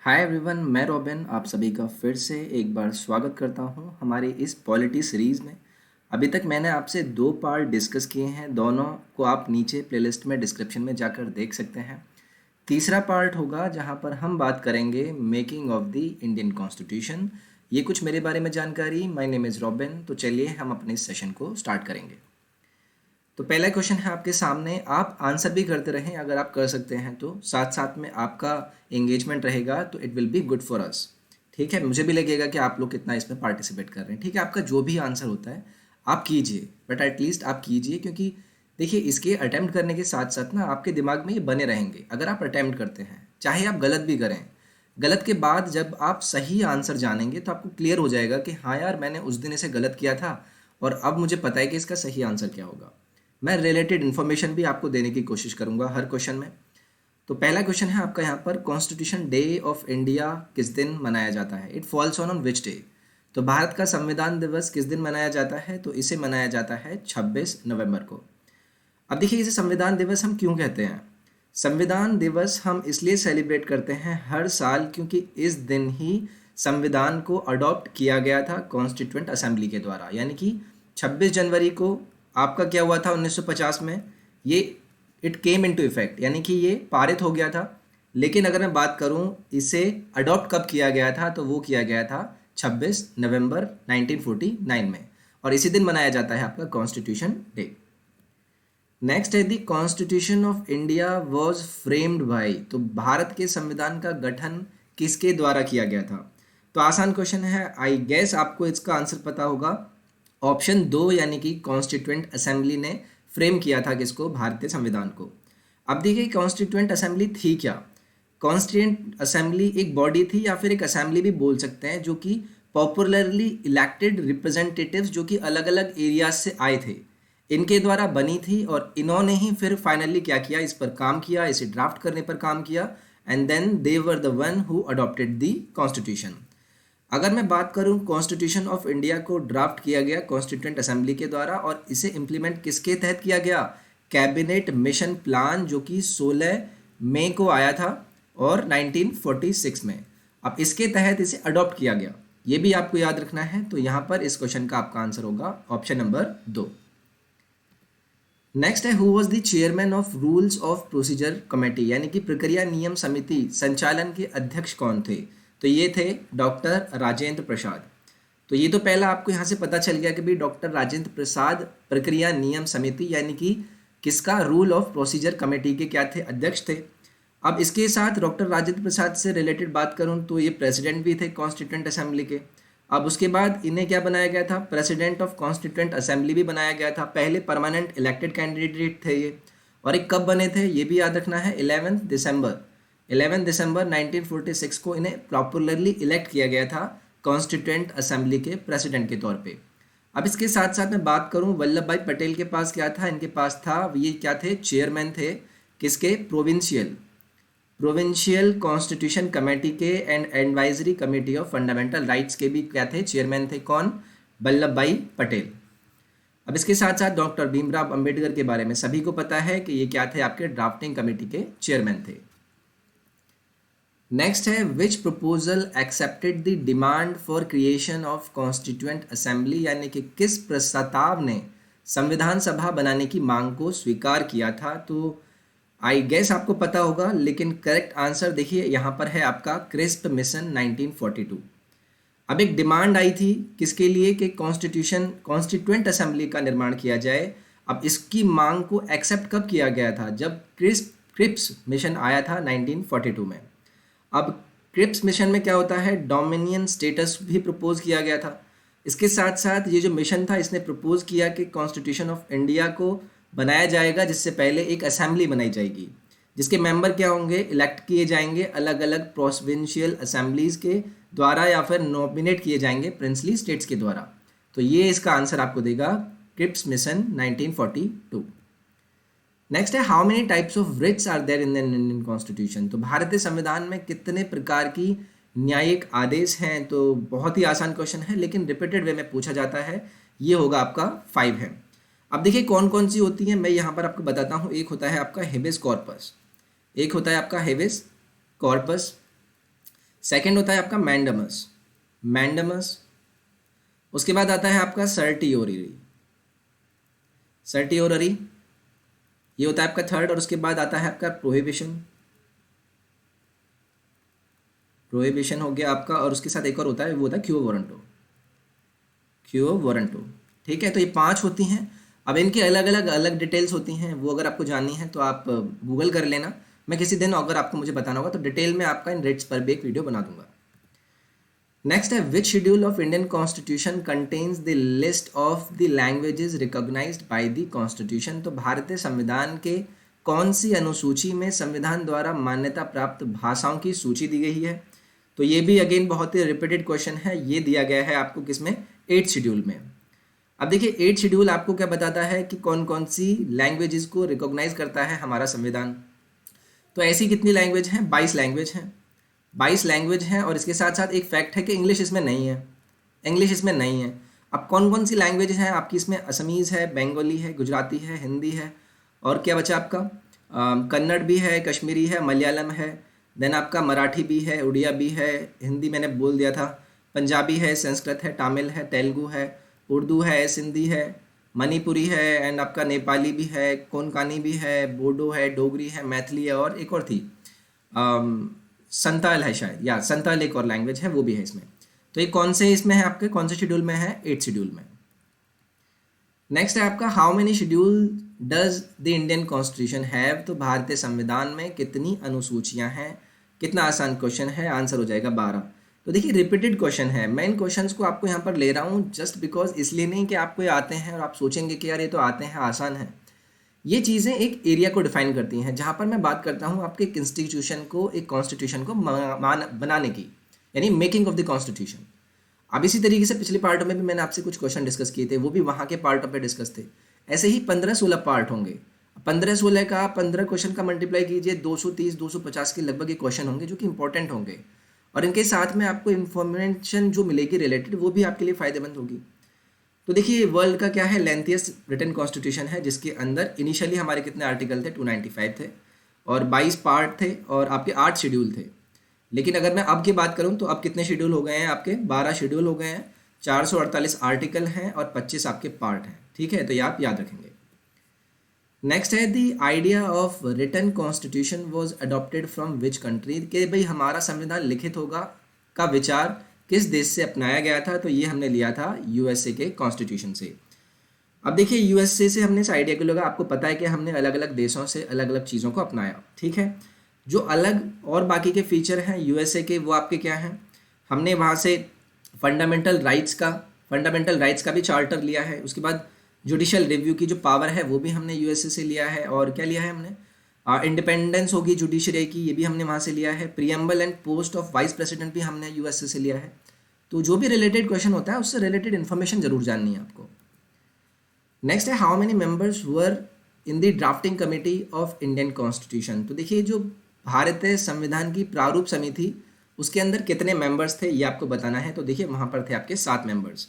Hi everyone, मैं robin आप सभी का फिर से एक बार स्वागत करता हूं हमारी इस पॉलिटी सीरीज़ में। अभी तक मैंने आपसे 2 पार्ट डिस्कस किए हैं, दोनों को आप नीचे प्लेलिस्ट में डिस्क्रिप्शन में जाकर देख सकते हैं। तीसरा पार्ट होगा जहां पर हम बात करेंगे making of the Indian constitution. ये कुछ मेरे बारे में जानकारी। My name is robin. तो चलिए हम अपने इस सेशन को स्टार्ट करेंगे। तो पहला क्वेश्चन है आपके सामने, आप आंसर भी करते रहें अगर आप कर सकते हैं तो, साथ साथ में आपका एंगेजमेंट रहेगा तो it will be good for us. ठीक है, मुझे भी लगेगा कि आप लोग कितना इसमें पार्टिसिपेट कर रहे हैं। ठीक है, आपका जो भी आंसर होता है आप कीजिए, बट एटलीस्ट आप कीजिए, क्योंकि देखिए इसके अटैम्प्ट करने के साथ साथ ना आपके दिमाग में ये बने रहेंगे। अगर आप अटैम्प्ट करते हैं, चाहे आप गलत भी करें, गलत के बाद जब आप सही आंसर जानेंगे तो आपको क्लियर हो जाएगा कि हाँ यार, मैंने उस दिन इसे गलत किया था और अब मुझे पता है कि इसका सही आंसर क्या होगा। मैं रिलेटेड इन्फॉर्मेशन भी आपको देने की कोशिश करूंगा हर क्वेश्चन में। तो पहला क्वेश्चन है आपका यहाँ पर, कॉन्स्टिट्यूशन डे ऑफ इंडिया किस दिन मनाया जाता है? It falls on which day? तो भारत का संविधान दिवस किस दिन मनाया जाता है? तो इसे मनाया जाता है 26 नवंबर को। अब देखिए, इसे संविधान दिवस हम क्यों कहते हैं? संविधान दिवस हम इसलिए सेलिब्रेट करते हैं हर साल क्योंकि इस दिन ही संविधान को अडॉप्ट किया गया था कॉन्स्टिट्यूएंट असेंबली के द्वारा। यानी कि 26 जनवरी को आपका क्या हुआ था 1950 में, ये इट केम इनटू इफेक्ट, यानी कि ये पारित हो गया था। लेकिन अगर मैं बात करूं इसे अडॉप्ट कब किया गया था, तो वो किया गया था 26 नवंबर 1949 में, और इसी दिन मनाया जाता है आपका कॉन्स्टिट्यूशन डे। नेक्स्ट है, दी constitution of India was framed bye. तो भारत के संविधान का गठन किसके द्वारा किया गया था? तो आसान क्वेश्चन है, आई गेस आपको इसका आंसर पता होगा। ऑप्शन 2 यानी कि कॉन्स्टिट्यूएंट असेंबली ने फ्रेम किया था किसको? भारतीय संविधान को। अब देखिए, कॉन्स्टिट्यूएंट असेंबली थी क्या? कॉन्स्टिट्यूएंट असेंबली एक बॉडी थी, या फिर एक असेंबली भी बोल सकते हैं, जो कि पॉपुलरली इलेक्टेड रिप्रेजेंटेटिव्स जो कि अलग अलग एरियाज से आए थे, इनके द्वारा बनी थी। और इन्होंने ही फिर फाइनली क्या किया, इस पर काम किया, इसे ड्राफ्ट करने पर काम किया, and then they were the one who adopted the constitution. अगर मैं बात करूं, कॉन्स्टिट्यूशन ऑफ इंडिया को ड्राफ्ट किया गया कॉन्स्टिट्यूएंट असेंबली के द्वारा, और इसे इम्प्लीमेंट किसके तहत किया गया? कैबिनेट मिशन प्लान, जो कि 16 मई को आया था और 1946 में। अब इसके तहत इसे अडॉप्ट किया गया, ये भी आपको याद रखना है। तो यहाँ पर इस क्वेश्चन का आपका आंसर होगा ऑप्शन नंबर 2। नेक्स्ट है, who was the chairman of rules of procedure committee, यानी कि प्रक्रिया नियम समिति संचालन के अध्यक्ष कौन थे? तो ये थे डॉक्टर राजेंद्र प्रसाद। तो ये तो पहला आपको यहाँ से पता चल गया कि भाई डॉक्टर राजेंद्र प्रसाद प्रक्रिया नियम समिति यानी कि किसका, रूल ऑफ प्रोसीजर कमेटी के क्या थे? अध्यक्ष थे। अब इसके साथ डॉक्टर राजेंद्र प्रसाद से रिलेटेड बात करूँ तो ये प्रेसिडेंट भी थे कॉन्स्टिट्यूएंट असेंबली के। अब उसके बाद इन्हें क्या बनाया गया था? प्रेसिडेंट ऑफ कॉन्स्टिट्यूएंट असेंबली भी बनाया गया था। पहले परमानेंट इलेक्टेड कैंडिडेट थे ये। और एक कब बने थे ये भी याद रखना है, 11 दिसंबर 1946 को इन्हें पॉपुलरली इलेक्ट किया गया था कॉन्स्टिट्यूएंट असेंबली के प्रेसिडेंट के तौर पे। अब इसके साथ साथ मैं बात करूं, वल्लभ भाई पटेल के पास क्या था? इनके पास था, ये क्या थे? चेयरमैन थे किसके? प्रोविंशियल कॉन्स्टिट्यूशन कमेटी के and advisory committee of fundamental rights के भी क्या थे? चेयरमैन थे। कौन? वल्लभ भाई पटेल। अब इसके साथ साथ डॉक्टर भीमराव अंबेडकर के बारे में सभी को पता है कि ये क्या थे? आपके ड्राफ्टिंग कमेटी के चेयरमैन थे। नेक्स्ट है, which proposal accepted the demand for creation of constituent assembly, यानी कि किस प्रस्ताव ने संविधान सभा बनाने की मांग को स्वीकार किया था? तो आई गेस आपको पता होगा, लेकिन करेक्ट आंसर देखिए यहाँ पर है आपका क्रिस्प मिशन 1942। अब एक डिमांड आई थी किसके लिए कि कॉन्स्टिट्यूएंट असेंबली का निर्माण किया जाए। अब इसकी मांग को एक्सेप्ट कब किया गया था? जब क्रिप्स मिशन आया था 1942 में। अब क्रिप्स मिशन में क्या होता है? डोमिनियन स्टेटस भी प्रपोज किया गया था। इसके साथ साथ ये जो मिशन था, इसने प्रपोज किया कि कॉन्स्टिट्यूशन ऑफ इंडिया को बनाया जाएगा, जिससे पहले एक असेंबली बनाई जाएगी, जिसके मेंबर क्या होंगे? इलेक्ट किए जाएंगे अलग अलग प्रोविंशियल असेंबलीज के द्वारा, या फिर नॉमिनेट किए जाएंगे प्रिंसली स्टेट्स के द्वारा। तो ये इसका आंसर आपको देगा क्रिप्स मिशन 1942। नेक्स्ट है, how many types of writs are there in the Indian constitution. तो भारतीय संविधान में कितने प्रकार की न्यायिक आदेश हैं? तो बहुत ही आसान क्वेश्चन है, लेकिन रिपीटेड वे में पूछा जाता है। ये होगा आपका 5 है। अब देखिए कौन कौन सी होती हैं, मैं यहाँ पर आपको बताता हूँ। एक होता है आपका हेबियस कॉर्पस, एक होता है आपका हेबियस कॉर्पस, सेकंड होता है आपका मैंडमस, मैंडमस। उसके बाद आता है आपका सर्टियोररी, सर्टियोररी, ये होता है आपका थर्ड। और उसके बाद आता है आपका प्रोहिबिशन, प्रोहिबिशन हो गया आपका। और उसके साथ एक और होता है, वो होता है क्यो वारंटो, क्यो वारंटो। ठीक है, तो ये 5 होती हैं। अब इनकी अलग अलग अलग डिटेल्स होती हैं, वो अगर आपको जाननी है तो आप गूगल कर लेना। मैं किसी दिन अगर आपको मुझे बताना होगा तो डिटेल में आपका इन रेट्स पर भी एक वीडियो बना दूंगा। नेक्स्ट है, which schedule of Indian constitution contains the list of the languages recognised by the constitution. तो भारतीय संविधान के कौन सी अनुसूची में संविधान द्वारा मान्यता प्राप्त भाषाओं की सूची दी गई है। तो ये भी अगेन बहुत ही रिपीटेड क्वेश्चन है। ये दिया गया है आपको किसमें, 8th शेड्यूल में। अब देखिए 8th शेड्यूल आपको क्या बताता है कि कौन कौन सी लैंग्वेजेस को रिकॉग्नाइज करता है हमारा संविधान। तो ऐसी कितनी लैंग्वेज हैं, 22 लैंग्वेज हैं, 22 लैंग्वेज हैं। और इसके साथ साथ एक फैक्ट है कि इंग्लिश इसमें नहीं है, इंग्लिश इसमें नहीं है। अब कौन कौन सी लैंग्वेज हैं आपकी इसमें, असमीज़ है, बंगाली है, गुजराती है, हिंदी है, और क्या बचा आपका, कन्नड़ भी है, कश्मीरी है, मलयालम है, देन आपका मराठी भी है, उड़िया भी है, हिंदी मैंने बोल दिया था, पंजाबी है, संस्कृत है, तमिल है, तेलुगु है, उर्दू है, सिंधी है, मणिपुरी है, एंड आपका नेपाली भी है, कोंकणी भी है, बोडो है, डोगरी है, मैथिली है, और एक और थी संताल है शायद, या संताल एक और लैंग्वेज है, वो भी है इसमें। तो ये कौन से इसमें है आपके, कौन से शेड्यूल में है, 8th शेड्यूल में। नेक्स्ट है आपका, how many schedule does the Indian constitution have. तो भारतीय संविधान में कितनी अनुसूचियां हैं। कितना आसान क्वेश्चन है, आंसर हो जाएगा 12। तो देखिए रिपीटेड क्वेश्चन है, मैं इन क्वेश्चंस को आपको यहाँ पर ले रहा हूँ जस्ट बिकॉज, इसलिए नहीं कि आपको ये आते हैं और आप सोचेंगे कि यार ये तो आते हैं, आसान है। ये चीज़ें एक एरिया को डिफाइन करती हैं, जहाँ पर मैं बात करता हूँ आपके एक इंस्टीट्यूशन को, एक कॉन्स्टिट्यूशन को बनाने की, यानी मेकिंग ऑफ द कॉन्स्टिट्यूशन। अब इसी तरीके से पिछले पार्टों में भी मैंने आपसे कुछ क्वेश्चन डिस्कस किए थे, वो भी वहाँ के पार्टों पे डिस्कस थे। ऐसे ही 15-16 पार्ट होंगे। 15-16 का 15 क्वेश्चन का मल्टीप्लाई कीजिए, 230-250 के लगभग ये क्वेश्चन होंगे जो कि इंपॉर्टेंट होंगे। और इनके साथ में आपको इन्फॉर्मेशन जो मिलेगी रिलेटेड, वो भी आपके लिए फ़ायदेमंद होगी। तो देखिए वर्ल्ड का क्या है, लेंथिएस्ट रिटन कॉन्स्टिट्यूशन है, जिसके अंदर इनिशियली हमारे कितने आर्टिकल थे, 295 थे, और 22 पार्ट थे, और आपके 8 शेड्यूल थे। लेकिन अगर मैं अब की बात करूं तो अब कितने शेड्यूल हो गए हैं आपके, 12 शेड्यूल हो गए हैं, 448 आर्टिकल हैं, और 25 आपके पार्ट हैं। ठीक है, तो ये आप याद रखेंगे। नेक्स्ट है, the idea of written constitution was adopted from which country. कि भाई हमारा संविधान लिखित होगा का विचार किस देश से अपनाया गया था। तो ये हमने लिया था यूएसए के कॉन्स्टिट्यूशन से। अब देखिए यूएसए से हमने इस आइडिया को लगा, आपको पता है कि हमने अलग अलग देशों से अलग अलग चीज़ों को अपनाया। ठीक है, जो अलग और बाकी के फीचर हैं यूएसए के, वो आपके क्या हैं, हमने वहाँ से फंडामेंटल राइट्स का भी चार्टर लिया है। उसके बाद जुडिशियल रिव्यू की जो पावर है वो भी हमने यूएसए से लिया है। और क्या लिया है हमने, इंडिपेंडेंस होगी जुडिशरी की, ये भी हमने वहाँ से लिया है। Preamble and post of vice president भी हमने यूएसए से लिया है। तो जो भी रिलेटेड क्वेश्चन होता है उससे रिलेटेड इन्फॉर्मेशन जरूर जाननी है आपको। नेक्स्ट है, how many members were in the drafting committee of Indian constitution. तो देखिए जो भारतीय संविधान की प्रारूप समिति, उसके अंदर कितने मेंबर्स थे ये आपको बताना है। तो देखिए वहाँ पर थे आपके 7 मेंबर्स।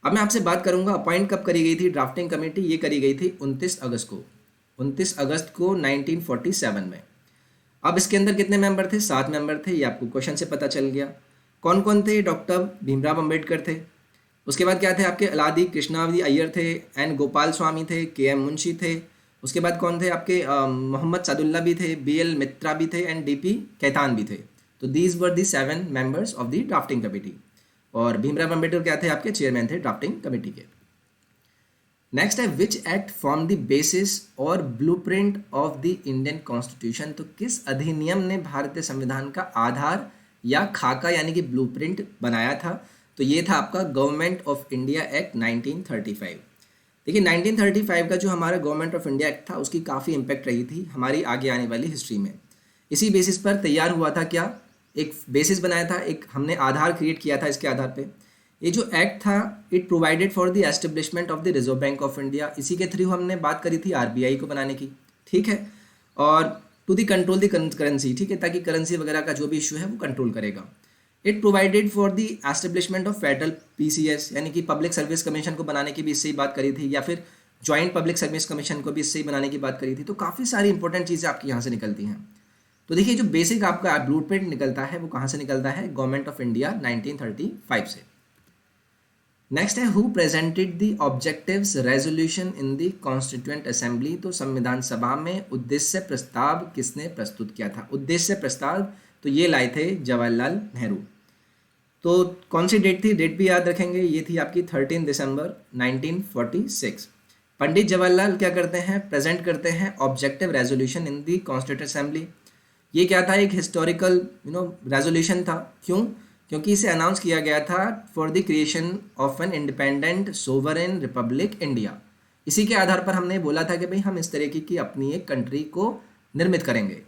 अब मैं आपसे बात करूँगा अपॉइंट कब करी गई थी ड्राफ्टिंग कमेटी। ये करी गई थी 29 अगस्त को, 29 अगस्त को 1947 में। अब इसके अंदर कितने मेंबर थे, 7 मेंबर थे। ये आपको क्वेश्चन से पता चल गया। कौन कौन थे, डॉक्टर भीमराव अंबेडकर थे। उसके बाद क्या थे आपके, अलादी कृष्णावती अय्यर थे, एन गोपाल स्वामी थे, के.एम. मुंशी थे। उसके बाद कौन थे आपके, मोहम्मद सादुल्ला भी थे, बी.एल. मित्रा भी थे, एंड डी.पी. कैतान भी थे। तो these were the 7 members of the drafting committee. और भीमराव अंबेडकर क्या थे आपके, चेयरमैन थे ड्राफ्टिंग कमेटी के। नेक्स्ट है, which act form the basis और blueprint of the Indian constitution. तो किस अधिनियम ने भारतीय संविधान का आधार या खाका यानी कि ब्लूप्रिंट बनाया था। तो ये था आपका गवर्नमेंट ऑफ इंडिया एक्ट 1935। देखिए 1935 का जो हमारा गवर्नमेंट ऑफ इंडिया एक्ट था उसकी काफ़ी इम्पैक्ट रही थी हमारी आगे आने वाली हिस्ट्री में। इसी बेसिस पर तैयार हुआ था, क्या एक बेसिस बनाया था, एक हमने आधार क्रिएट किया था। इसके आधार पे ये जो एक्ट था, it provided for the establishment of the reserve bank of India. इसी के थ्रू हमने बात करी थी आरबीआई को बनाने की। ठीक है, और to the control the currency. ठीक है, ताकि करेंसी वगैरह का जो भी इशू है वो कंट्रोल करेगा। It provided for the establishment of federal PCS, यानी कि पब्लिक सर्विस कमीशन को बनाने की भी इससे ही बात करी थी, या फिर जॉइंट पब्लिक सर्विस कमीशन को भी इससे ही बनाने की बात करी थी। तो काफ़ी सारी इंपॉर्टेंट चीज़ें आपकी यहाँ से निकलती हैं। तो देखिए जो बेसिक आपका ब्लूप्रिंट निकलता है वो कहाँ से निकलता है, गवर्नमेंट ऑफ इंडिया 1935 से। नेक्स्ट है who presented the objectives resolution in the constituent assembly. तो संविधान सभा में उद्देश्य प्रस्ताव किसने प्रस्तुत किया था, उद्देश्य प्रस्ताव तो ये लाए थे जवाहरलाल नेहरू। तो कौन सी डेट थी, डेट भी याद रखेंगे, ये थी आपकी 13 दिसंबर 1946। पंडित जवाहरलाल क्या करते हैं, प्रेजेंट करते हैं objective resolution in the constituent assembly. ये क्या था, एक हिस्टोरिकल रेजोल्यूशन था। क्यों, क्योंकि इसे अनाउंस किया गया था for the creation of an independent sovereign Republic India. इसी के आधार पर हमने बोला था कि भाई हम इस तरीके की अपनी एक कंट्री को निर्मित करेंगे।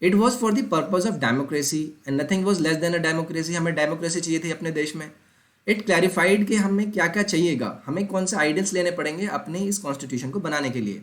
It was for the purpose of democracy and nothing was less than a democracy. हमें डेमोक्रेसी चाहिए थी अपने देश में। इट क्लैरिफाइड कि हमें क्या क्या चाहिएगा, हमें कौन से आइडियल्स लेने पड़ेंगे अपने इस कॉन्स्टिट्यूशन को बनाने के लिए।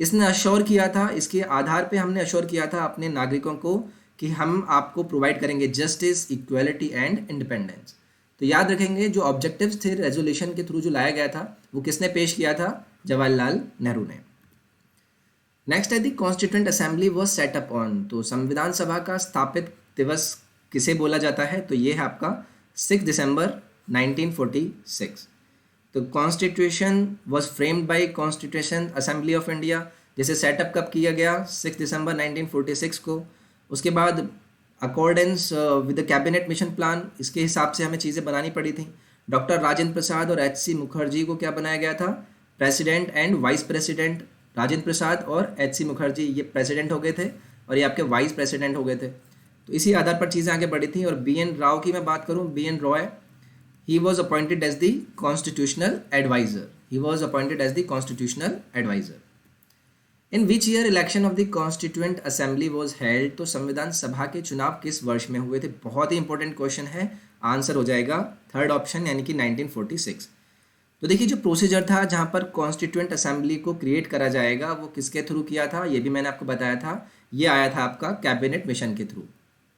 इसने अश्योर किया था, इसके आधार पे हमने अश्योर किया था अपने नागरिकों को कि हम आपको प्रोवाइड करेंगे जस्टिस, इक्वालिटी एंड इंडिपेंडेंस। तो याद रखेंगे जो ऑब्जेक्टिव्स थे रेजोल्यूशन के थ्रू जो लाया गया था वो किसने पेश किया था, जवाहरलाल नेहरू ने। नेक्स्ट है the constituent assembly was set up on. तो संविधान सभा का स्थापित दिवस किसे बोला जाता है, तो ये है आपका 6 दिसंबर 1946। तो constitution was framed bye constitution assembly of India. जैसे सेटअप कब किया गया, 6 दिसंबर 1946 को। उसके बाद accordance with the cabinet mission plan, इसके हिसाब से हमें चीज़ें बनानी पड़ी थी। डॉक्टर राजेंद्र प्रसाद और एच सी मुखर्जी को क्या बनाया गया था, president and vice president. Rajendra Prasad और एच सी मुखर्जी ये प्रेसिडेंट हो गए थे और ये आपके वाइस प्रेसिडेंट हो गए थे। तो इसी आधार पर चीज़ें आगे बढ़ी थी। और बी एन राव की मैं बात करूँ, B N Roy, he was appointed as the constitutional advisor. He was appointed as the constitutional advisor. In which year election of the constituent assembly was held? तो संविधान सभा के चुनाव किस वर्ष में हुए थे, बहुत ही इंपॉर्टेंट क्वेश्चन है। आंसर हो जाएगा थर्ड ऑप्शन यानी कि 1946। तो देखिए जो प्रोसीजर था जहाँ पर कॉन्स्टिट्यूएंट असेंबली को क्रिएट करा जाएगा वो किसके थ्रू किया था, ये भी मैंने आपको बताया था। ये आया था आपका कैबिनेट मिशन के थ्रू,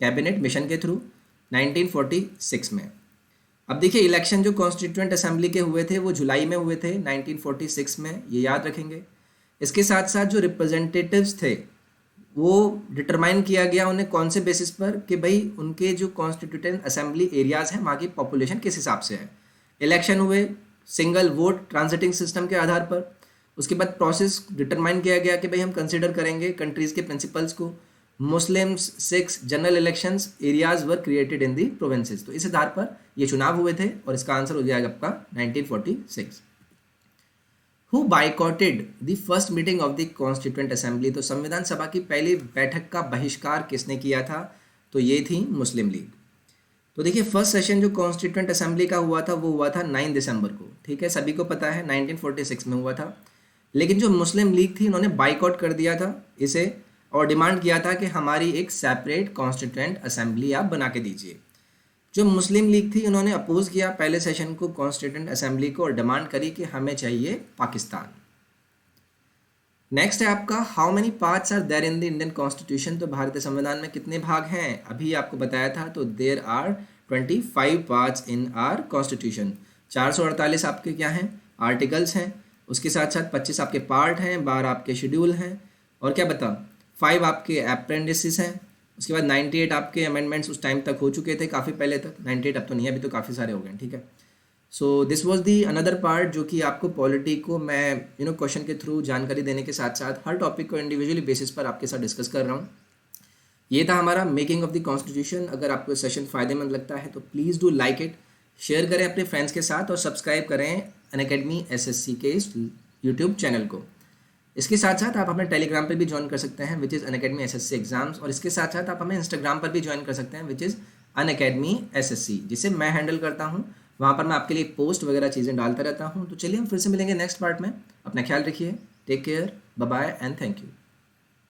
कैबिनेट मिशन के थ्रू 1946 में। अब देखिए इलेक्शन जो कॉन्स्टिट्यूएंट असेंबली के हुए थे वो जुलाई में हुए थे 1946 में, ये याद रखेंगे। इसके साथ साथ जो रिप्रेजेंटेटिव्स थे वो डिटरमाइन किया गया उन्हें कौन से बेसिस पर कि भाई उनके जो कॉन्स्टिट्यूएंट असेंबली एरियाज़ हैं वहाँ की पॉपुलेशन किस हिसाब से है। इलेक्शन हुए सिंगल वोट ट्रांजिटिंग सिस्टम के आधार पर। उसके बाद प्रोसेस डिटरमाइन किया गया कि भाई हम कंसिडर करेंगे कंट्रीज़ के प्रिंसिपल्स को। Muslims, Sikhs, general elections areas were created in the provinces. तो इस आधार पर ये चुनाव हुए थे और इसका आंसर हो जाएगा आपका 1946। Who boycotted the first meeting of the constituent assembly. तो संविधान सभा की पहली बैठक का बहिष्कार किसने किया था, तो ये थी मुस्लिम लीग। तो देखिए फर्स्ट सेशन जो कॉन्स्टिट्यूएंट असेंबली का हुआ था वो हुआ था 9 दिसंबर को, ठीक है, सभी को पता है 1946 में हुआ था। लेकिन जो मुस्लिम लीग थी उन्होंने बाइकआउट कर दिया था इसे और डिमांड किया था कि हमारी एक सेपरेट कॉन्स्टिट्यूएंट असेंबली आप बना के दीजिए। जो मुस्लिम लीग थी उन्होंने अपोज किया पहले सेशन को कॉन्स्टिट्यूएंट असेंबली को और डिमांड करी कि हमें चाहिए पाकिस्तान। नेक्स्ट है आपका how many parts are there in the Indian constitution. तो भारतीय संविधान में कितने भाग हैं, अभी आपको बताया था। तो there are 25 parts in our constitution. 448 आपके क्या हैं, आर्टिकल्स हैं। उसके साथ साथ 25 आपके पार्ट हैं, 12 आपके शेड्यूल हैं और क्या बता 5 आपके अप्रेंटिसेस हैं। उसके बाद 98 आपके अमेंडमेंट्स उस टाइम तक हो चुके थे, काफ़ी पहले तक। 98 अब तो नहीं है, अभी तो काफ़ी सारे हो गए, ठीक है। So this was the another part जो कि आपको पॉलिटी को मैं क्वेश्चन के थ्रू जानकारी देने के साथ साथ हर टॉपिक को इंडिविजुअली बेसिस पर आपके साथ डिस्कस कर रहा हूँ। ये था हमारा मेकिंग ऑफ द कॉन्स्टिट्यूशन। अगर आपको सेशन फ़ायदेमंद लगता है तो please do like it, share करें अपने फ्रेंड्स के साथ और सब्सक्राइब करें अनअकैडमी SSC के इस यूट्यूब चैनल को। इसके साथ साथ आप हमें टेलीग्राम पर भी ज्वाइन कर सकते हैं which is Unacademy SSC exams. और इसके साथ साथ आप हमें इंस्टाग्राम पर भी ज्वाइन कर सकते हैं विच इज़ अनअकैडमी SSC, जिसे मैं हैंडल करता हूँ। वहाँ पर मैं आपके लिए पोस्ट वगैरह चीज़ें डालता रहता हूँ। तो चलिए हम फिर से मिलेंगे नेक्स्ट पार्ट में। अपना ख्याल रखिए, take care, bye bye and thank you.